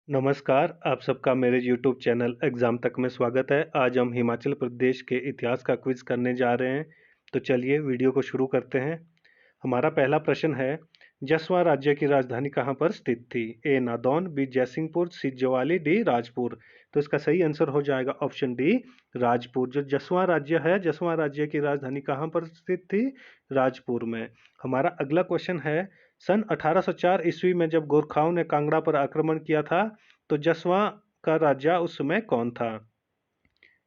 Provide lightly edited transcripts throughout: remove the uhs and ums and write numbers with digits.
नमस्कार, आप सबका मेरे YouTube चैनल एग्ज़ाम तक में स्वागत है। आज हम हिमाचल प्रदेश के इतिहास का क्विज़ करने जा रहे हैं। तो चलिए वीडियो को शुरू करते हैं। हमारा पहला प्रश्न है, जसवां राज्य की राजधानी कहाँ पर स्थित थी? ए नादौन, बी जयसिंहपुर, सी ज्वाली, डी राजपुर। तो इसका सही आंसर हो जाएगा ऑप्शन डी राजपुर। जो जसवां राज्य है, जसवां राज्य की राजधानी कहाँ पर स्थित थी? राजपुर में। हमारा अगला क्वेश्चन है, सन 1804 ईस्वी में जब गोरखाओं ने कांगड़ा पर आक्रमण किया था, तो जसवां का राजा उस समय कौन था?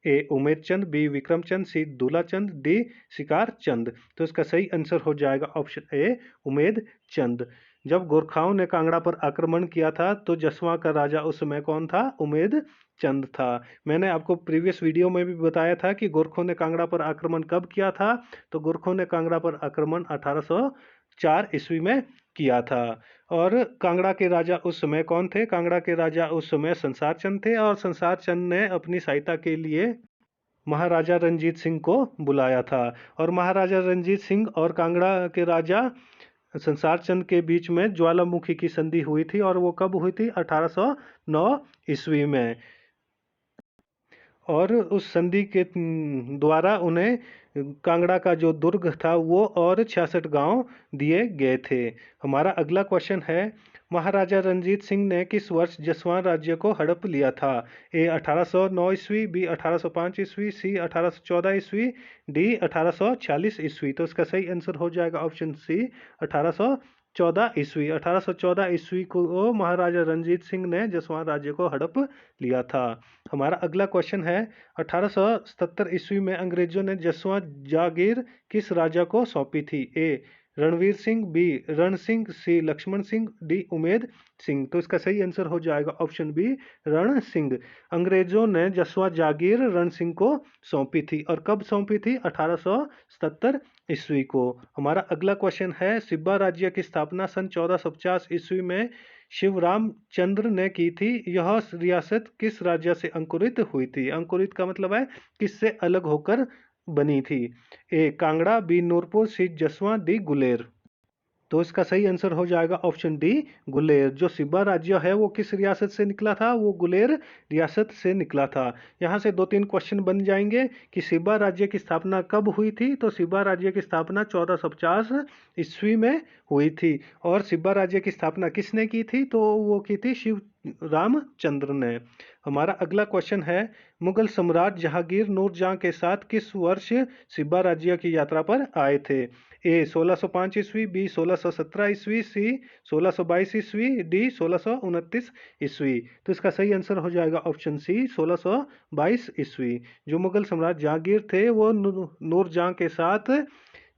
ए उमेद चंद, बी विक्रम चंद, सी दूला चंद, डी शिकार चंद। तो इसका सही आंसर हो जाएगा ऑप्शन ए उमेद चंद। जब गोरखाओं ने कांगड़ा पर आक्रमण किया था तो जसवां का राजा उस समय कौन था? उमेद चंद था। मैंने आपको प्रीवियस वीडियो में भी बताया था कि गोरखों ने कांगड़ा पर आक्रमण कब किया था। तो गोरखों ने कांगड़ा पर आक्रमण 1804 ईस्वी में किया था। और कांगड़ा के राजा उस समय कौन थे? कांगड़ा के राजा उस समय संसार चंद थे और संसार चंद ने अपनी सहायता के लिए महाराजा रंजीत सिंह को बुलाया था। और महाराजा रंजीत सिंह और कांगड़ा के राजा संसार चंद के बीच में ज्वालामुखी की संधि हुई थी और वो कब हुई थी? 1809 ईस्वी में। और उस संधि के द्वारा उन्हें कांगड़ा का जो दुर्ग था वो और 66 गांव दिए गए थे। हमारा अगला क्वेश्चन है, महाराजा रंजीत सिंह ने किस वर्ष जसवां राज्य को हड़प लिया था? ए 1809 ईस्वी, बी 1805 ईस्वी, सी 1814 ईस्वी, डी 1846 ईस्वी। तो इसका सही आंसर हो जाएगा ऑप्शन सी 1814 ईस्वी। 1814 ईस्वी को महाराजा रंजीत सिंह ने जसवां राज्य को हड़प लिया था। हमारा अगला क्वेश्चन है, 1877 ईस्वी में अंग्रेजों ने जसवां जागीर किस राजा को सौंपी थी? ए रणवीर सिंह, बी रण सिंह, सी लक्ष्मण सिंह, डी उमेद सिंह। तो इसका सही आंसर हो जाएगा ऑप्शन बी रण सिंह। अंग्रेजों ने जसवां जागीर रण सिंह को सौंपी थी। और कब सौंपी थी? 1877 ईस्वी को। हमारा अगला क्वेश्चन है, सिब्बा राज्य की स्थापना सन 1450 ईस्वी में शिवराम चंद्र ने की थी। यह रियासत किस राज्य से अंकुरित हुई थी? अंकुरित का मतलब है किससे अलग होकर बनी थी? ए कांगड़ा, बी नूरपुर, सी जसवां, डी गुलेर। तो इसका सही आंसर हो जाएगा ऑप्शन डी गुलेर। जो सिब्बा राज्य है वो किस रियासत से निकला था? वो गुलेर रियासत से निकला था। यहाँ से 2-3 क्वेश्चन बन जाएंगे कि सिब्बा राज्य की स्थापना कब हुई थी। तो सिब्बा राज्य की स्थापना 1450 ईस्वी में हुई थी। और सिब्बा राज्य की स्थापना किसने की थी? तो वो की थी शिव रामचंद्र ने। हमारा अगला क्वेश्चन है, मुगल सम्राट जहांगीर नूरजहां के साथ किस वर्ष सिब्बा राज्य की यात्रा पर आए थे? ए 1605 ईस्वी, बी 1617 ईस्वी, सी 1622 ईस्वी, डी 1629 ईस्वी। तो इसका सही आंसर हो जाएगा ऑप्शन सी 1622 ईस्वी। जो मुगल सम्राट जहांगीर थे वो नूरजहां के साथ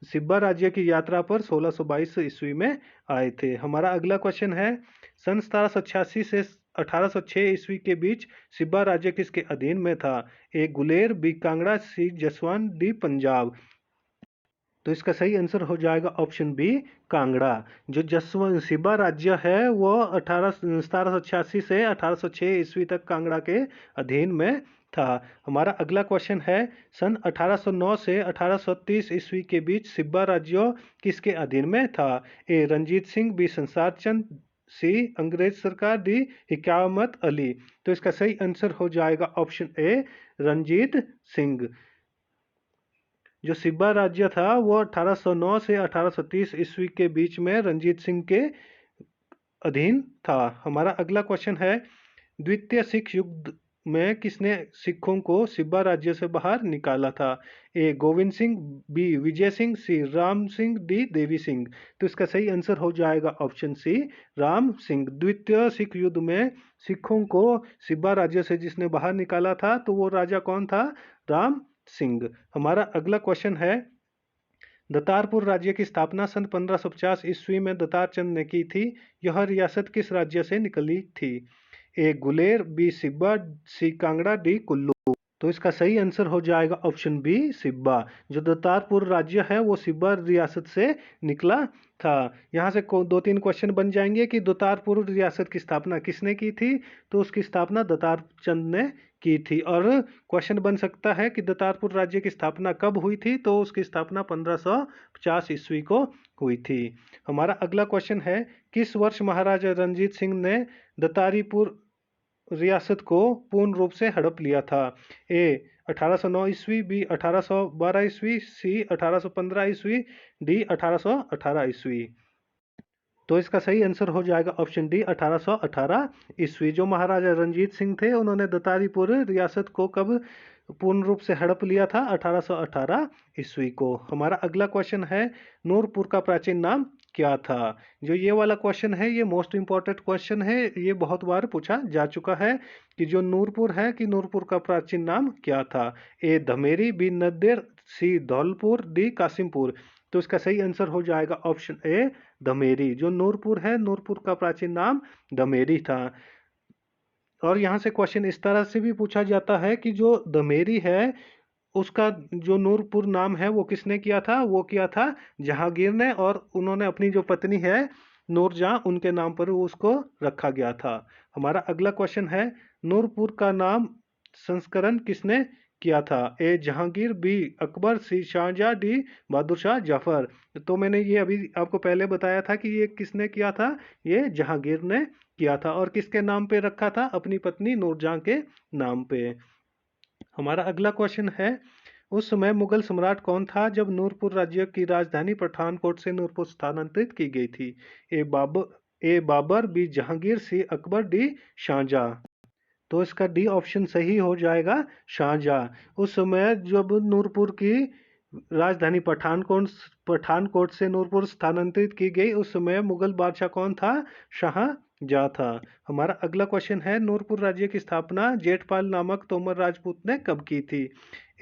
सिब्बा राज्य की यात्रा पर 1622 ईस्वी में आए थे। हमारा अगला क्वेश्चन है, सन 1786 से 1806 ईस्वी के बीच सिब्बा राज्य किसके अधीन में था? ए गुलेर, बी कांगड़ा, सी जसवान, डी पंजाब। तो इसका सही आंसर हो जाएगा ऑप्शन बी कांगड़ा। जो जसवंत सिब्बा राज्य है वो 1786 से 1806 ईस्वी तक कांगड़ा के अधीन में था। हमारा अगला क्वेश्चन है, सन 1809 से 1830 ईस्वी के बीच सिब्बा राज्य किसके अधीन में था? ए रंजीत सिंह, बी संसार चंद, सी अंग्रेज सरकार, डी हिकामत अली। तो इसका सही आंसर हो जाएगा ऑप्शन ए रंजीत सिंह। जो सिब्बा राज्य था वो 1809 से 1830 ईस्वी के बीच में रंजीत सिंह के अधीन था। हमारा अगला क्वेश्चन है, द्वितीय सिख युद्ध में किसने सिखों को सिब्बा राज्य से बाहर निकाला था? ए गोविंद सिंह, बी विजय सिंह, सी राम सिंह, डी देवी सिंह। तो इसका सही आंसर हो जाएगा ऑप्शन सी राम सिंह। द्वितीय सिख युद्ध में सिखों को सिब्बा राज्य से जिसने बाहर निकाला था तो वो राजा कौन था? राम सिंह। हमारा अगला क्वेश्चन है, दतारपुर राज्य की स्थापना सन 1550 ईस्वी में दतार चंद ने की थी। यह रियासत किस राज्य से निकली थी? ए गुलेर, बी सिब्बा, सी कांगड़ा, डी कुल्लू। तो इसका सही आंसर हो जाएगा ऑप्शन बी सिब्बा। जो दतारपुर राज्य है वो सिब्बा रियासत से निकला था। यहाँ से 2-3 क्वेश्चन बन जाएंगे कि दतारपुर रियासत की स्थापना किसने की थी। तो उसकी स्थापना दतार चंद ने की थी। और क्वेश्चन बन सकता है कि दतारपुर राज्य की स्थापना कब हुई थी? तो उसकी स्थापना 1550 ईस्वी को हुई थी। हमारा अगला क्वेश्चन है, किस वर्ष महाराजा रंजीत सिंह ने दतारीपुर रियासत को पूर्ण रूप से हड़प लिया था? ए 1809 ईस्वी, बी 1812 ईस्वी, सी 1815 ईस्वी, डी 1818 ईस्वी। तो इसका सही आंसर हो जाएगा ऑप्शन डी 1818 ईस्वी। जो महाराजा रंजीत सिंह थे उन्होंने दतारीपुर रियासत को कब पूर्ण रूप से हड़प लिया था? 1818 ईस्वी को। हमारा अगला क्वेश्चन है नूरपुर का प्राचीन नाम क्या था? जो ये वाला क्वेश्चन है ये मोस्ट इंपॉर्टेंट क्वेश्चन है, ये बहुत बार पूछा जा चुका है कि जो नूरपुर है कि नूरपुर का प्राचीन नाम क्या था? ए धमेरी, बी नद्देर, सी धौलपुर, डी कासिमपुर। तो इसका सही आंसर हो जाएगा ऑप्शन ए धमेरी। जो नूरपुर है, नूरपुर का प्राचीन नाम धमेरी था। और यहाँ से क्वेश्चन इस तरह से भी पूछा जाता है कि जो धमेरी है उसका जो नूरपुर नाम है वो किसने किया था? वो किया था जहांगीर ने, और उन्होंने अपनी जो पत्नी है नूरजहां उनके नाम पर उसको रखा गया था। हमारा अगला क्वेश्चन है नूरपुर का नाम संस्करण किसने किया था? ए जहांगीर, बी अकबर, सी शाहजहां, डी बहादुर शाह जफर। तो मैंने ये अभी आपको पहले बताया था कि ये किसने किया था? ये जहांगीर ने किया था। और किसके नाम पे रखा था? अपनी पत्नी नूरजहां के नाम पे। हमारा अगला क्वेश्चन है उस समय मुगल सम्राट कौन था जब नूरपुर राज्य की राजधानी पठानकोट से नूरपुर स्थानांतरित की गई थी? ए बाबर, बी जहांगीर, सी अकबर, डी शाहजहां। तो इसका डी ऑप्शन सही हो जाएगा, शाहजहां। उस समय जब नूरपुर की राजधानी पठानकोट से नूरपुर स्थानांतरित की गई उस समय मुगल बादशाह कौन था? शाहजहां था। हमारा अगला क्वेश्चन है नूरपुर राज्य की स्थापना जेठपाल नामक तोमर राजपूत ने कब की थी?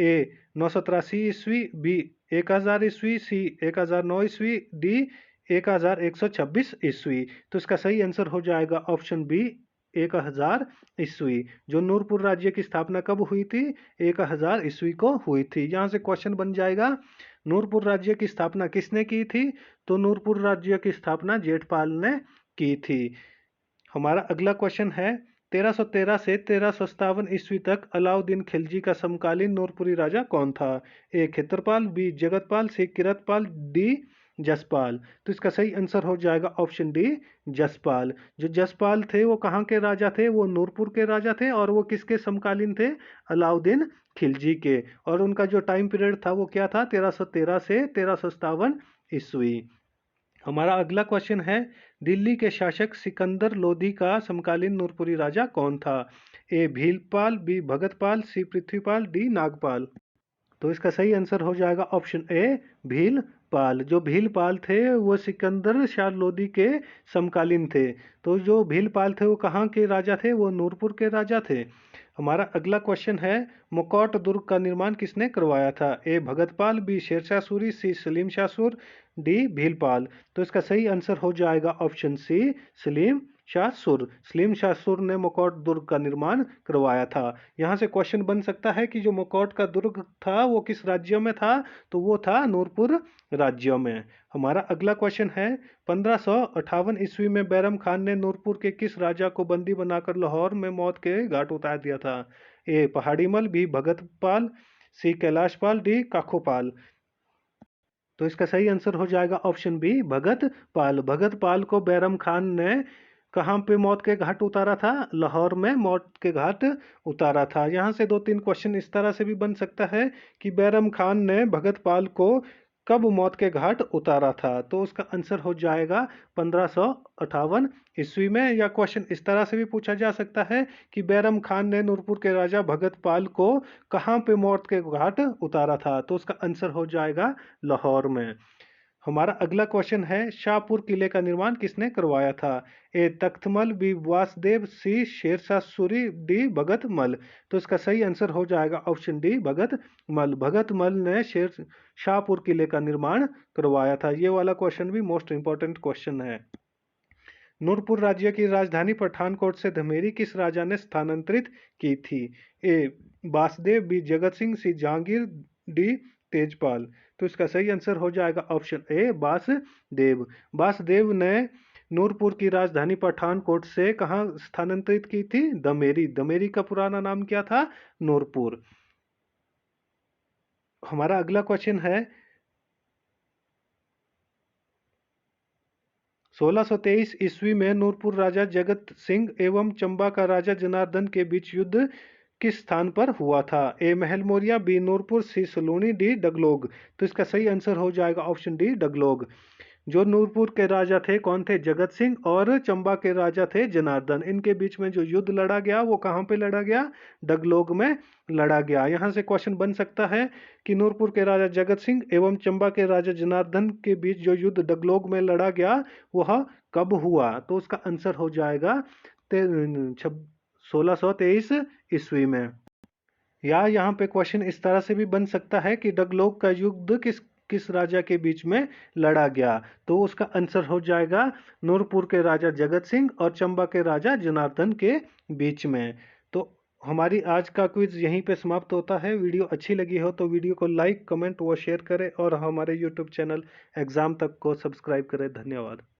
ए 983 ईस्वी, बी 1000 ईस्वी, सी 1009 ईस्वी, डी 1126 ईस्वी। तो इसका सही आंसर हो जाएगा ऑप्शन बी 1000 ईस्वी। जो नूरपुर राज्य की स्थापना कब हुई थी? 1000 ईस्वी को हुई थी। यहाँ से क्वेश्चन बन जाएगा नूरपुर राज्य की स्थापना किसने की थी? तो नूरपुर राज्य की स्थापना जेठपाल ने की थी। हमारा अगला क्वेश्चन है 1313 से 1357 ईस्वी तक अलाउद्दीन खिलजी का समकालीन नूरपुरी राजा कौन था? ए खेत्रपाल, बी जगतपाल, सी किरतपाल, डी जसपाल। तो इसका सही आंसर हो जाएगा ऑप्शन डी जसपाल। जो जसपाल थे वो कहाँ के राजा थे? वो नूरपुर के राजा थे। और वो किसके समकालीन थे? अलाउद्दीन खिलजी के। और उनका जो टाइम पीरियड था वो क्या था? 1313 से 1357 ईस्वी। हमारा अगला क्वेश्चन है दिल्ली के शासक सिकंदर लोधी का समकालीन नूरपुरी राजा कौन था? ए भीलपाल, बी भगतपाल, सी पृथ्वीपाल, डी नागपाल। तो इसका सही आंसर हो जाएगा ऑप्शन ए भीलपाल। जो भीलपाल थे वो सिकंदर शाह लोदी के समकालीन थे। तो जो भीलपाल थे वो कहाँ के राजा थे? वो नूरपुर के राजा थे। हमारा अगला क्वेश्चन है मुकौट दुर्ग का निर्माण किसने करवाया था? ए भगतपाल, बी शेरशाह सूरी, सी सलीम शाह सूर, डी भीलपाल। तो इसका सही आंसर हो जाएगा ऑप्शन सी सलीम शाह सुर। सलीम शाह सुर ने मुकौट दुर्ग का निर्माण करवाया था। यहाँ से क्वेश्चन बन सकता है कि जो मुकौट का दुर्ग था वो किस राज्य में था? तो वो था नूरपुर राज्य में। हमारा अगला क्वेश्चन है 1558 ईस्वी में बैरम खान ने नूरपुर के किस राजा को बंदी बनाकर लाहौर में मौत के घाट उतार दिया था? ए पहाड़ीमल, बी भगतपाल, सी कैलाशपाल, डी काखोपाल। तो इसका सही आंसर हो जाएगा ऑप्शन बी भगतपाल। भगतपाल को बैरम खान ने कहाँ पे मौत के घाट उतारा था? लाहौर में मौत के घाट उतारा था। यहाँ से दो तीन क्वेश्चन इस तरह से भी बन सकता है कि बैरम खान ने भगतपाल को कब मौत के घाट उतारा था? तो उसका आंसर हो जाएगा 1558 ईस्वी में। या क्वेश्चन इस तरह से भी पूछा जा सकता है कि बैरम खान ने नूरपुर के राजा भगतपाल को कहाँ पे मौत के घाट उतारा था? तो उसका आंसर हो जाएगा लाहौर में। हमारा अगला क्वेश्चन है शाहपुर किले का निर्माण किसने करवाया था? ए तख्तमल, बी वासुदेव, सी शेरशाह सूरी, डी भगतमल। तो इसका सही आंसर हो जाएगा ऑप्शन डी भगतमल। भगतमल ने शाहपुर किले का निर्माण करवाया था। ये वाला क्वेश्चन भी मोस्ट इंपॉर्टेंट क्वेश्चन है। नूरपुर राज्य की राजधानी पठानकोट से धमेरी किस राजा ने स्थानांतरित की थी? ए वासुदेव, बी जगत सिंह, सी जहांगीर, डी तेजपाल। तो इसका सही आंसर हो जाएगा ऑप्शन ए वासुदेव। वासुदेव ने नूरपुर की राजधानी पठानकोट से कहाँ स्थानांतरित की थी? दमेरी। दमेरी का पुराना नाम क्या था? नूरपुर। हमारा अगला क्वेश्चन है 1623 ईस्वी में नूरपुर राजा जगत सिंह एवं चंबा का राजा जनार्दन के बीच युद्ध किस स्थान पर हुआ था? ए महल मोरिया, बी नूरपुर, सी सलूनी, डी डगलोग। तो इसका सही आंसर हो जाएगा ऑप्शन डी डगलोग। जो नूरपुर के राजा थे कौन थे? जगत सिंह। और चंबा के राजा थे जनार्दन। इनके बीच में जो युद्ध लड़ा गया वो कहाँ पे लड़ा गया? डगलोग में लड़ा गया। यहाँ से क्वेश्चन बन सकता है कि नूरपुर के राजा जगत सिंह एवं चंबा के राजा जनार्दन के बीच जो युद्ध डगलोग में लड़ा गया वह कब हुआ? तो उसका आंसर हो जाएगा 1623 ईस्वी में। या यहाँ पे क्वेश्चन इस तरह से भी बन सकता है कि डगलोग का युद्ध किस किस राजा के बीच में लड़ा गया? तो उसका आंसर हो जाएगा नूरपुर के राजा जगत सिंह और चंबा के राजा जनार्दन के बीच में। तो हमारी आज का क्विज यहीं पे समाप्त होता है। वीडियो अच्छी लगी हो तो वीडियो को लाइक, कमेंट व शेयर करें और हमारे यूट्यूब चैनल एग्जाम तक को सब्सक्राइब करें। धन्यवाद।